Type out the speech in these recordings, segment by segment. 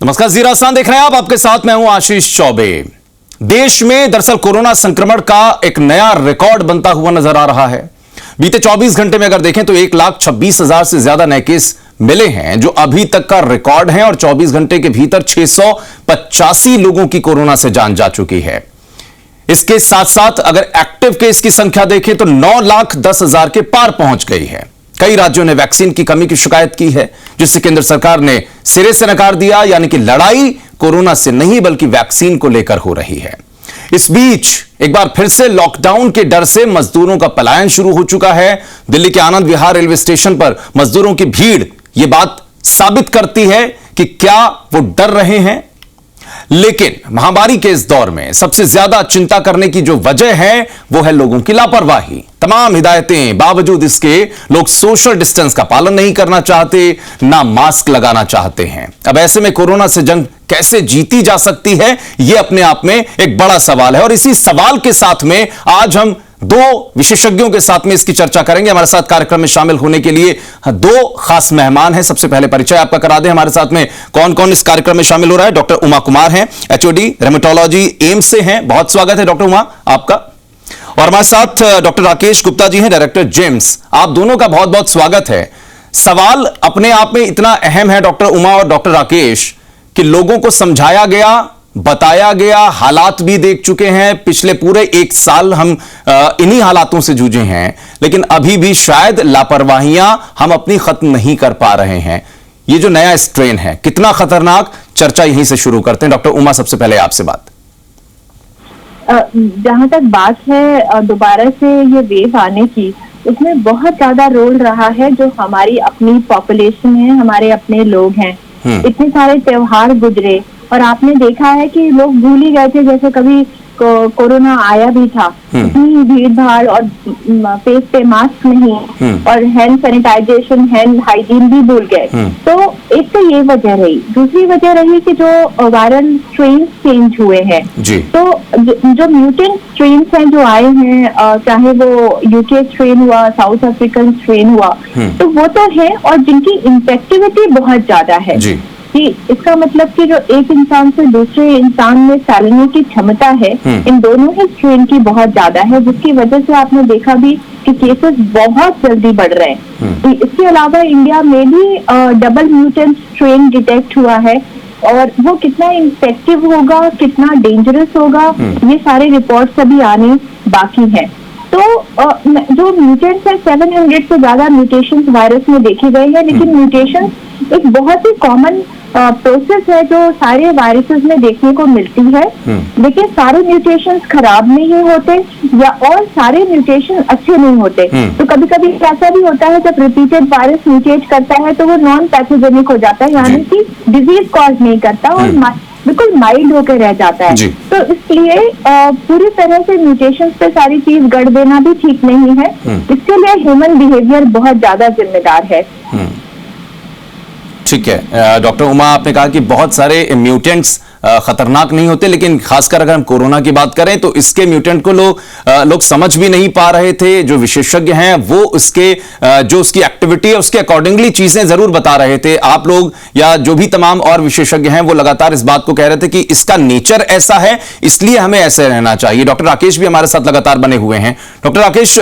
नमस्कार, ज़ी राजस्थान देख रहे हैं आप। आपके साथ मैं हूं आशीष चौबे। देश में दरअसल कोरोना संक्रमण का एक नया रिकॉर्ड बनता हुआ नजर आ रहा है। बीते 24 घंटे में अगर देखें तो 1,26,000 से ज्यादा नए केस मिले हैं, जो अभी तक का रिकॉर्ड है। और 24 घंटे के भीतर 685 लोगों की कोरोना से जान जा चुकी है। इसके साथ साथ अगर एक्टिव केस की संख्या देखें तो 9,10,000 के पार पहुंच गई है। कई राज्यों ने वैक्सीन की कमी की शिकायत की है, जिससे केंद्र सरकार ने सिरे से नकार दिया। यानी कि लड़ाई कोरोना से नहीं बल्कि वैक्सीन को लेकर हो रही है। इस बीच एक बार फिर से लॉकडाउन के डर से मजदूरों का पलायन शुरू हो चुका है। दिल्ली के आनंद विहार रेलवे स्टेशन पर मजदूरों की भीड़ यह बात साबित करती है कि क्या वो डर रहे हैं। लेकिन महामारी के इस दौर में सबसे ज्यादा चिंता करने की जो वजह है वो है लोगों की लापरवाही। तमाम हिदायतें बावजूद इसके लोग सोशल डिस्टेंस का पालन नहीं करना चाहते, ना मास्क लगाना चाहते हैं। अब ऐसे में कोरोना से जंग कैसे जीती जा सकती है, यह अपने आप में एक बड़ा सवाल है। और इसी सवाल के साथ में आज हम दो विशेषज्ञों के साथ में इसकी चर्चा करेंगे। हमारे साथ कार्यक्रम में शामिल होने के लिए दो खास मेहमान हैं। सबसे पहले परिचय आपका करा दें। हमारे साथ में कौन कौन इस कार्यक्रम में शामिल हो रहा है। डॉक्टर उमा कुमार हैं, एचओडी रेमेटोलॉजी एम्स से हैं। बहुत स्वागत है डॉक्टर उमा आपका। और हमारे साथ डॉक्टर राकेश गुप्ता जी हैं, डायरेक्टर जेम्स। आप दोनों का बहुत बहुत स्वागत है। सवाल अपने आप में इतना अहम है डॉक्टर उमा और डॉक्टर राकेश कि लोगों को समझाया गया, बताया गया, हालात भी देख चुके हैं। पिछले पूरे एक साल हम इन्हीं हालातों से जूझे हैं, लेकिन अभी भी शायद लापरवाहियां हम अपनी खत्म नहीं कर पा रहे हैं। ये जो नया स्ट्रेन है कितना खतरनाक, चर्चा यहीं से शुरू करते हैं। डॉक्टर उमा, सबसे पहले आपसे बात। जहां तक बात है दोबारा से ये वेव आने की, उसमें बहुत ज्यादा रोल रहा है जो हमारी अपनी पॉपुलेशन है, हमारे अपने लोग हैं। इतने सारे त्योहार गुजरे और आपने देखा है कि लोग भूल ही गए थे जैसे कभी कोरोना आया भी था। इतनी भीड़ भाड़ और फेस पे मास्क नहीं और हैंड सैनिटाइजेशन, हैंड हाइजीन भी भूल गए। तो एक तो ये वजह रही। दूसरी वजह रही कि जो वायरल स्ट्रेन चेंज हुए हैं, तो जो म्यूटेंट स्ट्रेन हैं जो आए हैं, चाहे वो यूके स्ट्रेन हुआ, साउथ अफ्रीकन स्ट्रेन हुआ, तो वो तो है और जिनकी इन्फेक्टिविटी बहुत ज्यादा है। कि इसका मतलब कि जो एक इंसान से दूसरे इंसान में फैलने की क्षमता है, इन दोनों ही स्ट्रेन की बहुत ज्यादा है, जिसकी वजह से आपने देखा भी कि केसेस बहुत जल्दी बढ़ रहे हैं। इसके अलावा इंडिया में भी डबल म्यूटेंट स्ट्रेन डिटेक्ट हुआ है और वो कितना इन्फेक्टिव होगा, कितना डेंजरस होगा, ये सारे रिपोर्ट्स अभी आने बाकी हैं। तो जो म्यूटेंट्स है, 700 से ज्यादा म्यूटेशंस वायरस में देखे गए हैं। लेकिन म्यूटेशन एक बहुत ही कॉमन प्रोसेस है जो सारे वायरसेस में देखने को मिलती है। लेकिन सारे म्यूटेशंस खराब नहीं होते या और सारे म्यूटेशन अच्छे नहीं होते। तो कभी कभी ऐसा भी होता है जब रिपीटेड वायरस म्यूटेट करता है तो वो नॉन पैथोजेनिक हो जाता है, यानी कि डिजीज कॉज नहीं करता और बिल्कुल माइल्ड होकर रह जाता है। तो इसलिए पूरी तरह से म्यूटेशंस पे सारी चीज गढ़ देना भी ठीक नहीं है। इसके लिए ह्यूमन बिहेवियर बहुत ज्यादा जिम्मेदार है। ठीक है डॉक्टर उमा, आपने कहा कि बहुत सारे म्यूटेंट्स खतरनाक नहीं होते, लेकिन खासकर अगर हम कोरोना की बात करें तो इसके म्यूटेंट को लोग समझ भी नहीं पा रहे थे। जो विशेषज्ञ हैं वो उसके जो उसकी एक्टिविटी है उसके अकॉर्डिंगली चीजें जरूर बता रहे थे। आप लोग या जो भी तमाम और विशेषज्ञ हैं वो लगातार इस बात को कह रहे थे कि इसका नेचर ऐसा है, इसलिए हमें ऐसे रहना चाहिए। डॉक्टर राकेश भी हमारे साथ लगातार बने हुए हैं। डॉक्टर राकेश,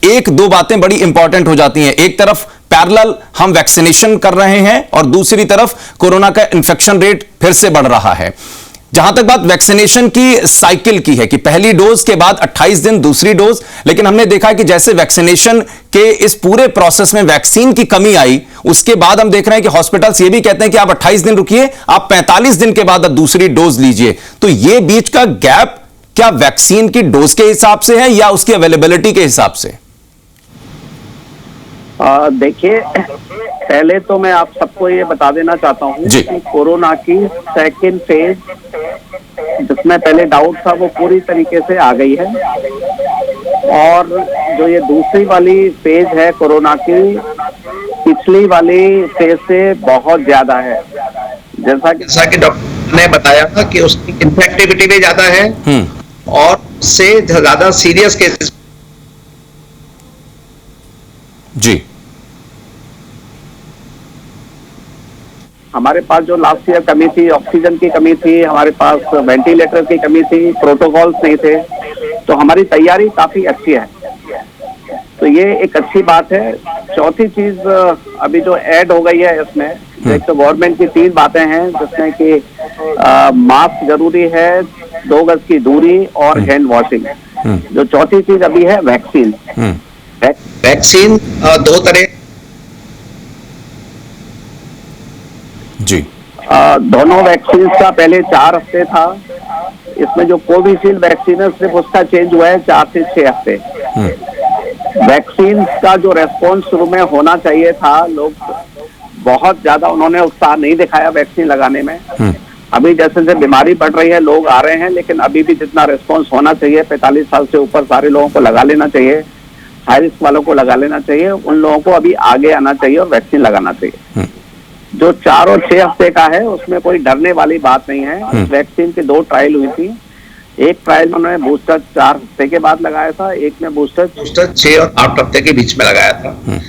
एक दो बातें बड़ी इंपॉर्टेंट हो जाती हैं। एक तरफ पैरेलल हम वैक्सीनेशन कर रहे हैं और दूसरी तरफ कोरोना का इन्फेक्शन रेट फिर से बढ़ रहा है। जहां तक बात वैक्सीनेशन की साइकिल की है कि पहली डोज के बाद 28 दिन दूसरी डोज, लेकिन हमने देखा कि जैसे वैक्सीनेशन के इस पूरे प्रोसेस में वैक्सीन की कमी आई, उसके बाद हम देख रहे हैं कि हॉस्पिटल्स ये भी कहते हैं कि आप 28 दिन रुकिए, आप 45 दिन के बाद अब दूसरी डोज लीजिए। तो ये बीच का गैप क्या वैक्सीन की डोज के हिसाब से है या उसकी अवेलेबिलिटी के हिसाब से? देखिए, पहले तो मैं आप सबको ये बता देना चाहता हूँ कि कोरोना की सेकेंड फेज, जिसमें पहले डाउट था, वो पूरी तरीके से आ गई है। और जो ये दूसरी वाली फेज है कोरोना की, पिछली वाली फेज से बहुत ज्यादा है। जैसा कि डॉक्टर ने बताया था कि उसकी इन्फेक्टिविटी भी ज्यादा है और से ज्यादा सीरियस केसेस। जी हमारे पास जो लास्ट ईयर कमी थी, ऑक्सीजन की कमी थी, हमारे पास वेंटिलेटर की कमी थी, प्रोटोकॉल्स नहीं थे, तो हमारी तैयारी काफी अच्छी है। तो ये एक अच्छी बात है। चौथी चीज अभी जो ऐड हो गई है इसमें, एक तो गवर्नमेंट की 3 बातें हैं जिसमें कि मास्क जरूरी है, 2 गज की दूरी और हैंड वॉशिंग। जो चौथी चीज अभी है वैक्सीन। वैक्सीन 2 तरह जी। दोनों वैक्सीन का पहले 4 हफ्ते था। इसमें जो कोविशील्ड वैक्सीन है सिर्फ उसका चेंज हुआ है 4 से 6 हफ्ते। वैक्सीन का जो रेस्पॉन्स शुरू में होना चाहिए था, लोग बहुत ज्यादा उन्होंने उत्साह नहीं दिखाया वैक्सीन लगाने में। अभी जैसे जैसे बीमारी बढ़ रही है लोग आ रहे हैं, लेकिन अभी भी जितना रेस्पॉन्स होना चाहिए, 45 साल से ऊपर सारे लोगों को लगा लेना चाहिए, हाई रिस्क वालों को लगा लेना चाहिए, उन लोगों को अभी आगे आना चाहिए और वैक्सीन लगाना चाहिए। जो 4 और 6 हफ्ते का है उसमें कोई डरने वाली बात नहीं है। वैक्सीन की 2 ट्रायल हुई थी। एक ट्रायल में उन्होंने बूस्टर 4 हफ्ते के बाद लगाया था, एक में बूस्टर 6 और 8 हफ्ते के बीच में लगाया था।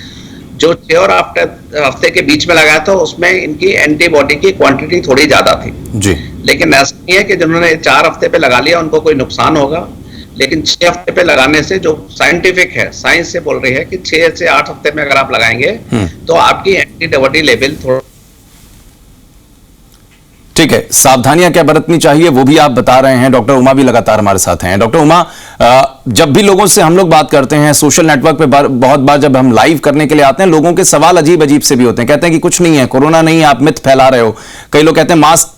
जो 6 और 8 हफ्ते के बीच में लगाया था उसमें इनकी एंटीबॉडी की क्वांटिटी थोड़ी ज्यादा थी जी। लेकिन ऐसा नहीं है कि जिन्होंने 4 हफ्ते पे लगा लिया उनको कोई नुकसान होगा। लेकिन 6 हफ्ते पे लगाने से, जो साइंटिफिक है, साइंस से बोल रही है कि 6 से 8 हफ्ते में अगर आप लगाएंगे तो आपकी एंटीबॉडी लेवल थोड़ा, ठीक है, सावधानियां क्या बरतनी चाहिए वो भी आप बता रहे हैं। डॉक्टर उमा भी लगातार हमारे साथ हैं। डॉक्टर उमा, जब भी लोगों से हम लोग बात करते हैं सोशल नेटवर्क पे, बहुत बार जब हम लाइव करने के लिए आते हैं, लोगों के सवाल अजीब अजीब से भी होते हैं। कहते हैं कि कुछ नहीं है, कोरोना नहीं है, आप मिथ फैला रहे हो। कई लोग कहते हैं मास्क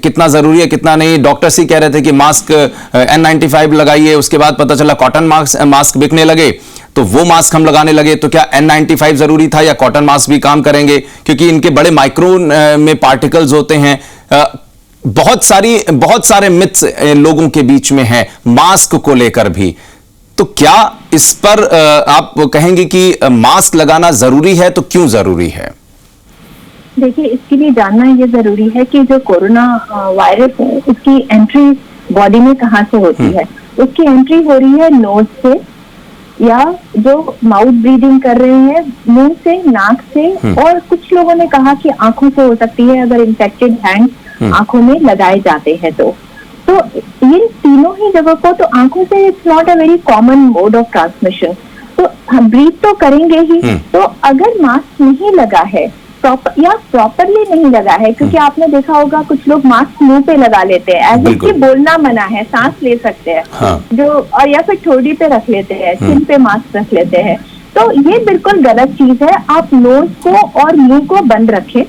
कितना जरूरी है, कितना नहीं। डॉक्टर्स ही कह रहे थे कि मास्क N95 लगाइए, उसके बाद पता चला कॉटन मास्क बिकने लगे तो वो मास्क हम लगाने लगे। तो क्या N95 जरूरी था या कॉटन मास्क भी काम करेंगे? क्योंकि इनके बड़े माइक्रोन में पार्टिकल्स होते हैं। बहुत सारे मिथ्स लोगों के बीच में हैं मास्क को लेकर भी। तो क्या इस पर आप कहेंगे कि मास्क लगाना जरूरी है, तो क्यों जरूरी है? देखिए, इसके लिए जानना ये जरूरी है कि जो कोरोना वायरस है उसकी एंट्री बॉडी में कहाँ से होती है। उसकी एंट्री हो रही है नोज से, या जो माउथ ब्रीदिंग कर रहे हैं मुंह से, नाक से, और कुछ लोगों ने कहा कि आंखों से हो सकती है अगर इन्फेक्टेड हैंड आंखों में लगाए जाते हैं तो ये तीनों ही जगह को, तो आंखों से it's not a very common mode of transmission, तो हम ब्रीथ तो करेंगे ही। तो अगर मास्क नहीं लगा है प्रॉपरली नहीं लगा है, क्योंकि आपने देखा होगा कुछ लोग मास्क मुंह पे लगा लेते हैं, एज इफ कि बोलना मना है, सांस ले सकते हैं, जो और या फिर ठोड़ी पे रख लेते हैं, चिन पे मास्क रख लेते हैं। तो ये बिल्कुल गलत चीज है। आप नोज को और मुंह को बंद रखें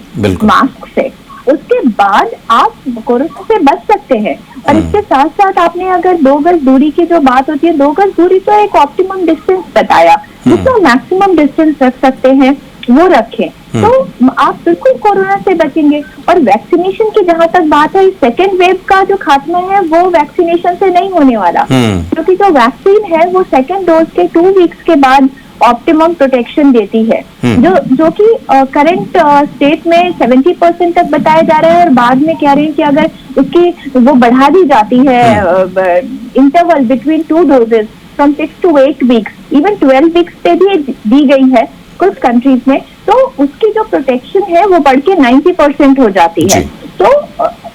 मास्क से, उसके बाद आप कोरोना से बच सकते हैं। और इसके साथ साथ आपने अगर 2 गज दूरी की जो बात होती है, 2 गज दूरी तो एक ऑप्टिमम डिस्टेंस बताया, जिसको मैक्सिमम डिस्टेंस रख सकते हैं वो रखें, तो आप बिल्कुल कोरोना से बचेंगे। और वैक्सीनेशन की जहां तक बात है, सेकेंड वेव का जो खात्मा है वो वैक्सीनेशन से नहीं होने वाला, क्योंकि जो वैक्सीन है वो सेकेंड डोज के 2 वीक्स के बाद ऑप्टिमम प्रोटेक्शन देती है, जो कि करंट स्टेट में 70% तक बताया जा रहा है। और बाद में कह रहे हैं कि अगर उसकी वो बढ़ा दी जाती है interval between 2 doses from 6 to 8 weeks, even 12 weeks पे भी दी गई है कुछ कंट्रीज में, तो उसकी जो प्रोटेक्शन है वो बढ़ के 90% हो जाती है। तो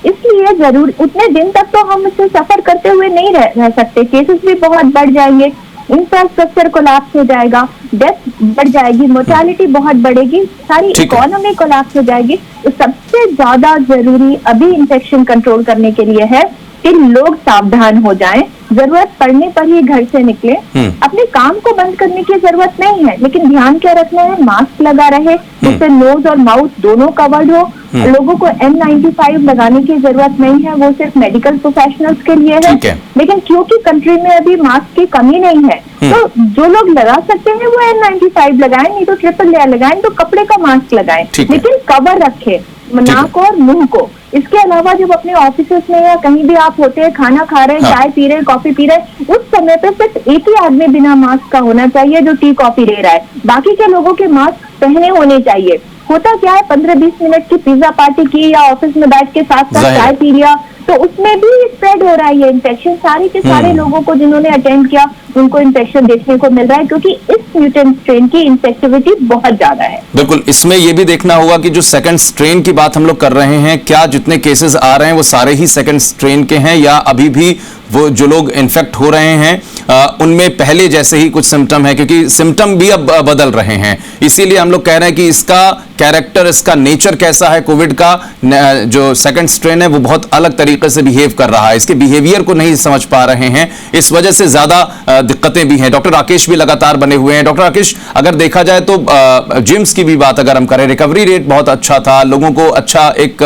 इसलिए जरूर उतने दिन तक तो हम इससे सफर करते हुए नहीं रह सकते। केसेस भी बहुत बढ़ जाएंगे, इंफ्रास्ट्रक्चर कोलैप्स हो जाएगा, डेथ बढ़ जाएगी, मोर्टालिटी बहुत बढ़ेगी, सारी इकोनॉमी कोलैप्स हो जाएगी। तो सबसे ज्यादा जरूरी अभी इन्फेक्शन कंट्रोल करने के लिए है कि लोग सावधान हो जाएं, जरूरत पड़ने पर ही घर से निकले। अपने काम को बंद करने की जरूरत नहीं है, लेकिन ध्यान क्या रखना है, मास्क लगा रहे, जिससे नोज और माउथ दोनों कवर्ड हो। लोगों को N95 लगाने की जरूरत नहीं है, वो सिर्फ मेडिकल प्रोफेशनल्स के लिए है। लेकिन क्योंकि कंट्री में अभी मास्क की कमी नहीं है, तो जो लोग लगा सकते हैं वो N95 लगाएं, नहीं तो ट्रिपल लेयर लगाएं, तो कपड़े का मास्क लगाएं, लेकिन कवर रखे नाक और मुंह को। इसके अलावा जब अपने ऑफिस में या कहीं भी आप होते हैं, खाना खा रहे हैं, चाय पी रहे हैं, कॉफी पी रहे हैं, उस समय पे सिर्फ एक ही आदमी बिना मास्क का होना चाहिए जो टी कॉफी ले रहा है। बाकी के लोगों के मास्क पहने होने चाहिए। होता क्या है, 15-20 मिनट की पिज्जा पार्टी की या ऑफिस में बैठ के साथ साथ चाय पी लिया, तो उसमें भी स्प्रेड हो रहा है ये इन्फेक्शन। सारे के सारे लोगों को जिन्होंने अटेंड किया उनको इन्फेक्शन देखने को मिल रहा है, क्योंकि इस म्यूटेंट स्ट्रेन की इन्फेक्टिविटी बहुत ज्यादा है। बिल्कुल, इसमें यह भी देखना होगा कि जो सेकंड स्ट्रेन की बात हम लोग कर रहे हैं, क्या जितने केसेस आ रहे हैं वो सारे ही सेकंड स्ट्रेन के हैं, या अभी भी वो जो लोग इन्फेक्ट हो रहे हैं उनमें पहले जैसे ही कुछ सिम्टम है, क्योंकि सिम्टम भी अब बदल रहे हैं। इसीलिए हम लोग कह रहे हैं कि इसका कैरेक्टर, इसका नेचर कैसा है, कोविड का जो सेकंड स्ट्रेन है वो बहुत अलग तरीके से बिहेव कर रहा है, इसके बिहेवियर को नहीं समझ पा रहे हैं, इस वजह से ज्यादा दिक्कतें भी हैं। डॉक्टर राकेश भी लगातार बने हुए हैं। डॉक्टर राकेश, अगर देखा जाए तो जिम्स की भी बात अगर हम करें, रिकवरी रेट बहुत अच्छा था, लोगों को अच्छा एक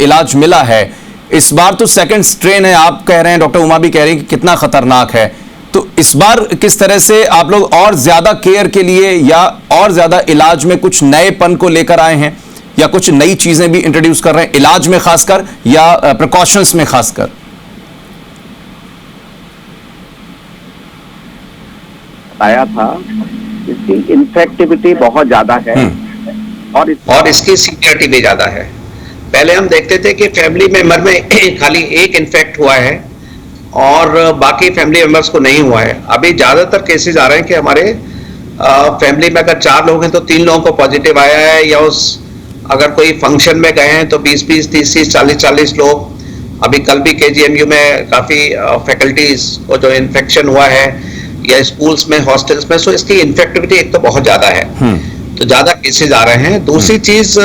इलाज मिला है। इस बार तो सेकंड स्ट्रेन है, आप कह रहे हैं, डॉक्टर उमा भी कह रही हैं कि कितना खतरनाक है, तो इस बार किस तरह से आप लोग और ज्यादा केयर के लिए या और ज्यादा इलाज में कुछ नएपन को लेकर आए हैं, या कुछ नई चीजें भी इंट्रोड्यूस कर रहे हैं इलाज में खासकर, या प्रिकॉशंस में खासकर? आया था इसकी इन्फेक्टिविटी बहुत ज्यादा है और इसकी सीवियरिटी भी ज्यादा है। पहले हम देखते थे कि फैमिली मेंबर में खाली एक इन्फेक्ट हुआ है और बाकी फैमिली मेंबर्स को नहीं हुआ है। अभी ज्यादातर केसेस आ रहे हैं कि हमारे फैमिली में अगर 4 लोग हैं तो 3 लोगों को पॉजिटिव आया है, या अगर कोई फंक्शन में गए हैं तो 20-20, 30-30, 40-40 लोग। अभी कल भी KGMU में काफी फैकल्टीज को जो इन्फेक्शन हुआ है, या स्कूल्स में, हॉस्टल्स में। सो इसकी इन्फेक्टिविटी एक तो बहुत ज्यादा है, तो ज्यादा केसेस आ रहे हैं। दूसरी चीज,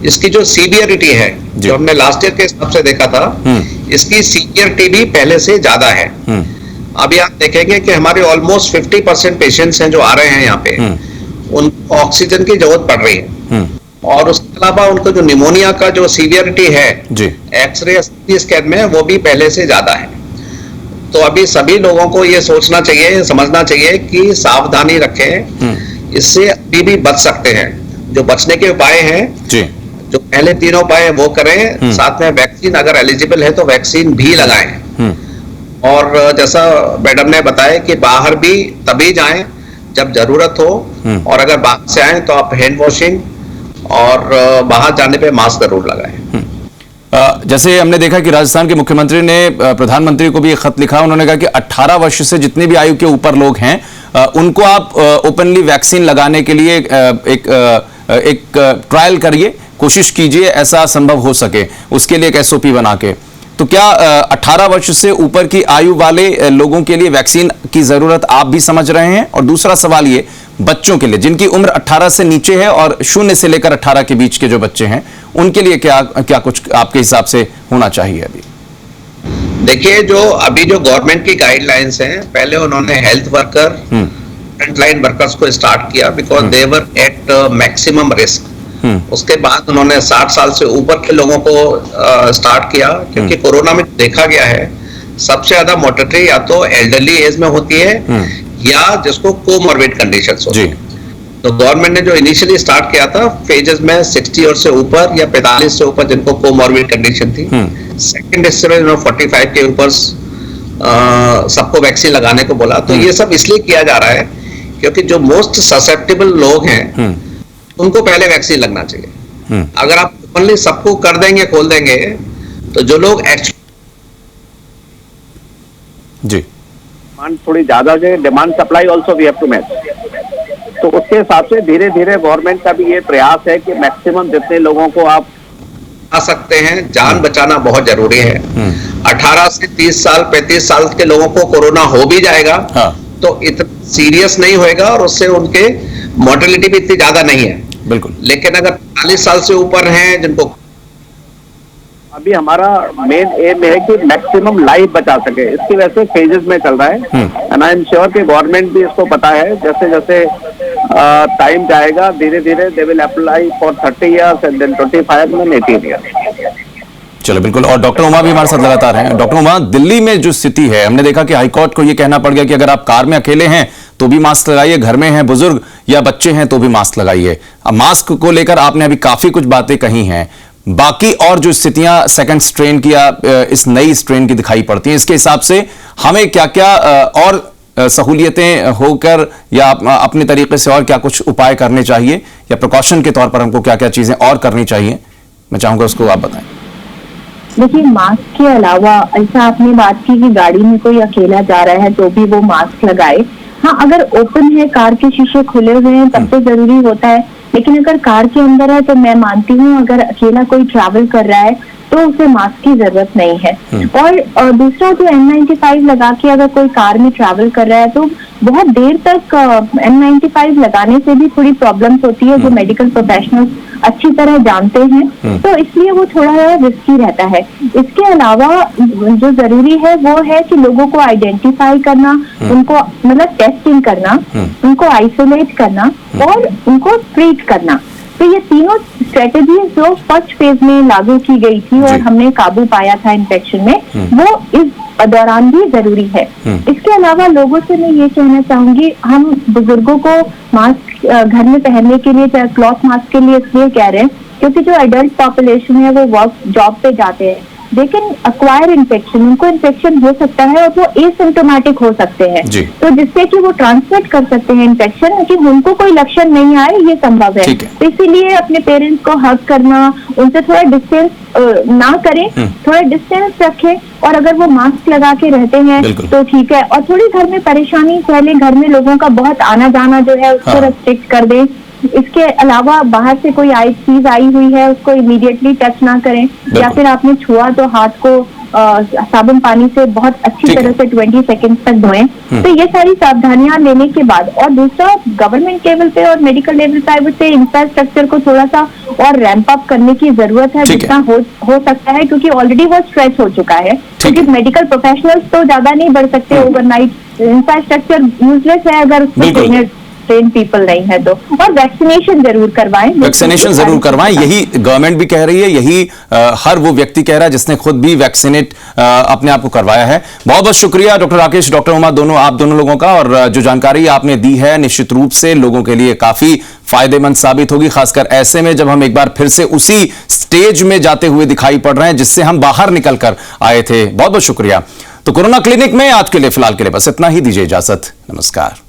इसकी जो सीवियरिटी है, जो हमने लास्ट ईयर के हिसाब से देखा था, इसकी सीवियरिटी भी पहले से ज्यादा है। अभी आप देखेंगे कि हमारे ऑलमोस्ट 50% पेशेंट्स हैं जो आ रहे हैं यहाँ पे, उनको ऑक्सीजन की जरूरत पड़ रही है, और उसके अलावा उनको जो निमोनिया का जो सीवियरिटी है एक्सरे CT स्कैन में, वो भी पहले से ज्यादा है। तो अभी सभी लोगों को ये सोचना चाहिए, समझना चाहिए कि सावधानी रखें, इससे अभी भी बच सकते हैं। जो बचने के उपाय हैं, जो पहले 3 उपाय वो करें, साथ में वैक्सीन अगर एलिजिबल है तो वैक्सीन भी लगाएं, और जैसा मैडम ने बताया कि बाहर भी तभी जाएं जब जरूरत हो, और अगर बाहर से आए तो आप हैंड वॉशिंग और बाहर जाने पे मास्क जरूर लगाएं। जैसे हमने देखा कि राजस्थान के मुख्यमंत्री ने प्रधानमंत्री को भी एक खत लिखा, उन्होंने कहा कि 18 वर्ष से जितने भी आयु के ऊपर लोग हैं उनको आप ओपनली वैक्सीन लगाने के लिए एक ट्रायल करिए, कोशिश कीजिए ऐसा संभव हो सके, उसके लिए एक SOP बना के। तो क्या 18 वर्ष से ऊपर की आयु वाले लोगों के लिए वैक्सीन की जरूरत आप भी समझ रहे हैं? और दूसरा सवाल ये, बच्चों के लिए जिनकी उम्र 18 से नीचे है और 0 से लेकर 18 के बीच के जो बच्चे हैं, उनके लिए क्या कुछ आपके हिसाब से होना चाहिए? अभी देखिए, जो गवर्नमेंट की गाइडलाइंस हैं, पहले उन्होंने हेल्थ वर्कर, फ्रंटलाइन वर्कर्स को स्टार्ट किया, because they were at maximum risk. उसके बाद उन्होंने 60 साल से ऊपर के लोगों को स्टार्ट किया, क्योंकि कोरोना में देखा गया है सबसे ज्यादा मोर्टेलिटी या तो एल्डरली एज में होती है, या जिसको कोमॉर्बिड कंडीशंस होती है। तो गवर्नमेंट ने जो इनिशियली स्टार्ट किया था फेजेस में 60 और से ऊपर या 45 से ऊपर जिनको कोमॉर्बिड कंडीशन थी, सेकंड हिस्से में 45 के ऊपर सबको वैक्सीन लगाने को बोला। तो ये सब इसलिए किया जा रहा है क्योंकि जो मोस्ट ससेप्टेबल लोग हैं उनको पहले वैक्सीन लगना चाहिए। अगर आप ओपनली सबको कर देंगे, खोल देंगे, तो जो लोग डिमांड थोड़ी ज्यादा है, demand supply also we have to match. तो उसके हिसाब से धीरे धीरे गवर्नमेंट का भी ये प्रयास है कि मैक्सिमम जितने लोगों को आप आ सकते हैं, जान बचाना बहुत जरूरी है। 18 से 30 साल 35 साल के लोगों को कोरोना हो भी जाएगा, तो इतना सीरियस नहीं होएगा और उससे उनके मोर्टेलिटी भी इतनी ज्यादा नहीं है। बिल्कुल। लेकिन अगर 40 साल से ऊपर हैं जिनको, अभी हमारा मेन एम है कि मैक्सिमम लाइफ बचा सके, इसकी वजह से फेजेस में चल रहा है, एंड आई एम श्योर कि गवर्नमेंट भी इसको पता है। जैसे जैसे टाइम जाएगा, धीरे धीरे they will apply for 30 years and then 25 and 18 years. चलो बिल्कुल। और डॉक्टर उमा भी हमारे साथ लगातार हैं। डॉक्टर उमा, दिल्ली में जो स्थिति है, हमने देखा कि हाईकोर्ट को यह कहना पड़ गया कि अगर आप कार में अकेले हैं तो भी मास्क लगाइए, घर में हैं बुजुर्ग या बच्चे हैं तो भी मास्क लगाइए। अब मास्क को लेकर आपने अभी काफी कुछ बातें कही हैं, बाकी और जो स्थितियां सेकंड स्ट्रेन की या इस नई स्ट्रेन की दिखाई पड़ती हैं, इसके हिसाब से हमें क्या क्या और सहूलियतें होकर या अपने तरीके से और क्या कुछ उपाय करने चाहिए, या प्रिकॉशन के तौर पर हमको क्या क्या चीजें और करनी चाहिए, मैं चाहूंगा उसको आप बताएं। देखिए, मास्क के अलावा ऐसा आपने बात की कि गाड़ी में कोई अकेला जा रहा है तो भी वो मास्क लगाए। हाँ, अगर ओपन है, कार के शीशे खुले हुए हैं, तब तो जरूरी होता है। लेकिन अगर कार के अंदर है तो मैं मानती हूँ अगर अकेला कोई ट्रैवल कर रहा है तो उसे मास्क की जरूरत नहीं है। और दूसरा, जो N95 लगा के अगर कोई कार में ट्रैवल कर रहा है तो बहुत देर तक N95 लगाने से भी थोड़ी प्रॉब्लम्स होती है, जो मेडिकल प्रोफेशनल्स अच्छी तरह जानते हैं, तो इसलिए वो थोड़ा रिस्की रहता है। इसके अलावा जो जरूरी है वो है कि लोगों को आइडेंटिफाई करना, उनको मतलब टेस्टिंग करना, उनको आइसोलेट करना और उनको ट्रीट करना। तो ये तीनों स्ट्रेटेजी जो फर्स्ट फेज में लागू की गई थी और हमने काबू पाया था इन्फेक्शन में, वो इस दौरान भी जरूरी है। इसके अलावा लोगों से मैं ये कहना चाहूंगी, हम बुजुर्गों को मास्क घर में पहनने के लिए, चाहे क्लॉथ मास्क के लिए इसलिए कह रहे हैं क्योंकि जो एडल्ट पॉपुलेशन है वो वर्क जॉब पे जाते हैं, लेकिन अक्वायर इन्फेक्शन, उनको इन्फेक्शन हो सकता है और वो एसिम्प्टोमेटिक हो सकते हैं, तो जिससे कि वो ट्रांसमिट कर सकते हैं इन्फेक्शन, लेकिन उनको कोई लक्षण नहीं आए, ये संभव है। तो इसीलिए अपने पेरेंट्स को हग करना, उनसे थोड़ा डिस्टेंस ना करें, थोड़ा डिस्टेंस रखें, और अगर वो मास्क लगा के रहते हैं तो ठीक है। और थोड़ी घर में परेशानी, पहले घर में लोगों का बहुत आना जाना जो है उसको रेस्ट्रिक्ट कर दें। इसके अलावा बाहर से कोई चीज आई हुई है उसको इमीडिएटली टच ना करें, या फिर आपने छुआ तो हाथ को साबुन पानी से बहुत अच्छी तरह से 20 सेकंड तक धोएं। तो ये सारी सावधानियां लेने के बाद, और दूसरा, गवर्नमेंट लेवल पे और मेडिकल लेवल पे आई वुड से इंफ्रास्ट्रक्चर को थोड़ा सा और रैंप अप करने की जरूरत है, जितना हो सकता है, क्योंकि ऑलरेडी वो स्ट्रेच हो चुका है। क्योंकि मेडिकल प्रोफेशनल्स तो ज्यादा नहीं बढ़ सकते ओवरनाइट, इंफ्रास्ट्रक्चर यूजलेस है अगर उसको ट्रेन पीपल नहीं है तो। और वैक्सीनेशन जरूर करवाएं, वैक्सीनेशन जरूर करवाएं, यही गवर्नमेंट भी कह रही है, यही हर वो व्यक्ति कह रहा है जिसने खुद भी वैक्सीनेट अपने आप को करवाया है। बहुत बहुत शुक्रिया डॉक्टर राकेश, डॉक्टर उमा, दोनों आप दोनों लोगों का, और जो जानकारी आपने दी है निश्चित रूप से लोगों के लिए काफी फायदेमंद साबित होगी, खासकर ऐसे में जब हम एक बार फिर से उसी स्टेज में जाते हुए दिखाई पड़ रहे हैं जिससे हम बाहर निकल कर आए थे। बहुत बहुत शुक्रिया। तो कोरोना क्लिनिक में आज के लिए फिलहाल के लिए बस इतना ही, दीजिए इजाजत, नमस्कार।